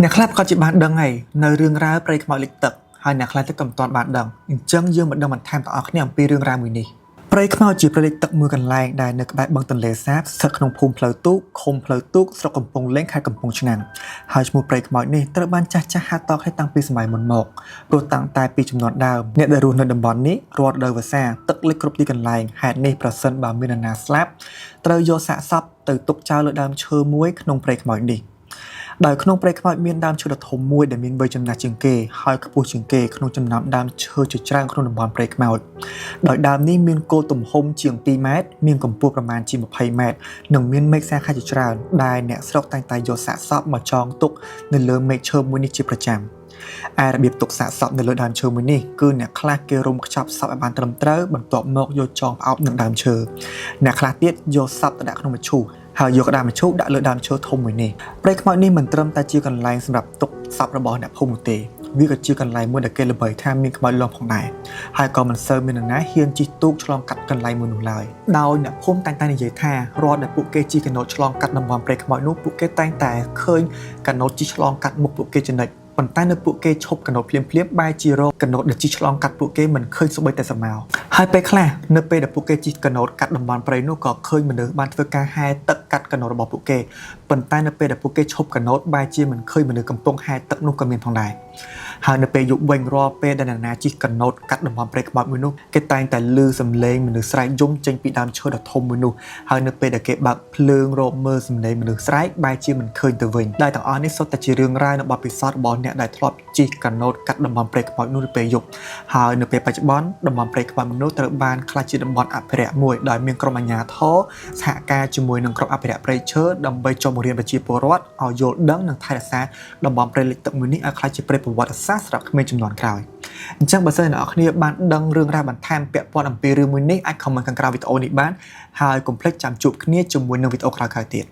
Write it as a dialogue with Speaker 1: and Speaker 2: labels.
Speaker 1: អ្នកខ្លះក៏ជាបានដឹងហើយនៅរឿងរ៉ាវព្រៃខ្មោចលិចទឹកហើយអ្នកខ្លះទៀតក៏មិនទាន់បានដឹងអញ្ចឹងយើងមកដឹងបន្ថែមទាំងអស់គ្នាអំពីរឿងរ៉ាវមួយនេះព្រៃខ្មោចជាព្រៃលិចទឹកមួយកន្លែងដែលនៅក្បែរបឹងទន្លេសាបស្ថិតក្នុងភូមិផ្លូវទូកឃុំផ្លូវទូកស្រុកកំពង់លេងខេត្តកំពង់ឆ្នាំងហើយឈ្មោះព្រៃខ្មោចនេះត្រូវបានចាស់ហៅតគ្នាតាំងពីសម័យមុនមកព្រោះតាំងតែពីជំនាន់ដើមអ្នកដែលរស់នៅតំបន់នេះរាល់រដូវវស្សាទឹកលិចគ្រប់ទីកន្លែងហេតុនេះប្រសិនបើមាននរណាស្លាប់ត្រូវយកសាកសពទៅទុកចោលលើដើមឈើមួយក្នុងព្រៃខ្មោចនេះដោយក្នុងព្រៃខ្មោចមានដើមឈើដ៏ធំមួយដែលមានវ័យចំណាស់ជាងគេហើយខ្ពស់ជាងគេក្នុងចំណោមដើមឈើជាច្រើនក្នុងតំបន់ព្រៃខ្មោចដោយដើមនេះមានគល់ទំហំជាង2ម៉ែត្រមានកម្ពស់ប្រមាណជា20ម៉ែត្រនិងមានមែកសាខាជាច្រើនដែលអ្នកស្រុកតែងតែយកសាកសពមកចងទុកនៅលើមែកឈើមួយនេះជាប្រចាំឯរបៀបទុកសាកសពនៅលើដើមឈើមួយនេះគឺអ្នកខ្លះគេរុំខ្ចប់សពឲ្យបានត្រឹមត្រូវបន្ទាប់មកយកចងផ្អោបនឹងដើមឈើអ្នកខ្លះទៀតយកសពទៅដាក់ក្នុងមឈូសហើយយកក្តារមឈូសដាក់លើដើមឈើធំមួយនេះព្រៃខ្មោចនេះមិនត្រឹមតែជាកន្លែងសម្រាប់ទុកសពរបស់អ្នកភូមិនោះទេវាក៏ជាកន្លែងមួយដែលគេល្បីថាមានខ្មោចលងផងដែរហើយក៏មិនសូវមាននរណាហ៊ានជិះទូកឆ្លងកាត់កន្លែងមួយនោះឡើយដោយអ្នកភូមិតែងតែនិយាយថារាល់ដែលពួកគេជិះកាណូតឆ្លងកាត់តំបន់ព្រៃខ្មោចនោះពួកគេតែងតែឃើញកាណូតជិះឆ្លងកាត់មុខពួកគេជានិច្ចប៉ុន្តែនៅពួកគេឈប់កាណូតភ្លាមបែរជារកកាណូតដែលជិះឆ្លងកាត់ពួកគេមិនឃើញសូម្បីតែសមោហើយពេលខ្លះនៅពេលដែលពួកគេជិះកាណូតកាត់តំបន់ព្រៃនោះក៏ឃើញមនុស្សបានធ្វើការហែទឹកកាត់កាណូតរបស់ពួកគេប៉ុន្តែនៅពេលដែលពួកគេឈប់កាណូតបែរជាមិនឃើញមនុស្សកំពុងហែទឹកនោះក៏មានផងដែរហើយនៅពេលយប់វិញរាល់ពេលដែលនរណាជិះកាណូតកាត់តំបន់ព្រៃខ្មោចមួយនោះគេតែងតែឮសំឡេងមនុស្សស្រែកយំចេញពីដើមឈើដ៏ធំមួយនោះហើយនៅពេលដែលគេបើកភ្លើងរកមើលសំឡេងមនុស្សស្រែកបែរជាមិនឃើញទៅវិញដែលទាំងអស់នេះសុទ្ធតែជារឿងរ៉ាវនៃបទពិសោធន៍របស់អ្នកដែលធ្លាប់ជិះកាណូតកាត់តំបន់ព្រៃខ្មោចនោះនៅពេលយប់ហើយនៅពេលបច្ចុប្បន្នតំបន់ព្រៃខ្មោចនោះត្រូវបានក្លាយជាតំបន់អភិរក្សមួយដោយមានក្រុមអាជ្ញាធរសហការជាមួយនឹងក្រុមអភិរក្សព្រៃឈើដើម្បីចុះបង្រៀនប្រជាពលរដ្ឋឲ្យយល់ដឹងនិងថែរក្សាតំបន់ព្រៃលិចទឹកមួយនេះឲ្យក្លាយជាព្រៃប្រវត្តិសាស្ត្រសម្រាប់ក្មេងជំនាន់ក្រោយអញ្ចឹងបើសិនអ្នកនរគ្នាបានដឹងរឿងរ៉ាវបន្ថែមពាក់ព័ន្ធអំពីរឿងមួយនេះអាច comment ខាងក្រោមវីដេអូនេះបានហើយកុំភ្លេចចាំជួបគ្នាជាមួយនឹងវីដេអូក្រោយៗទៀត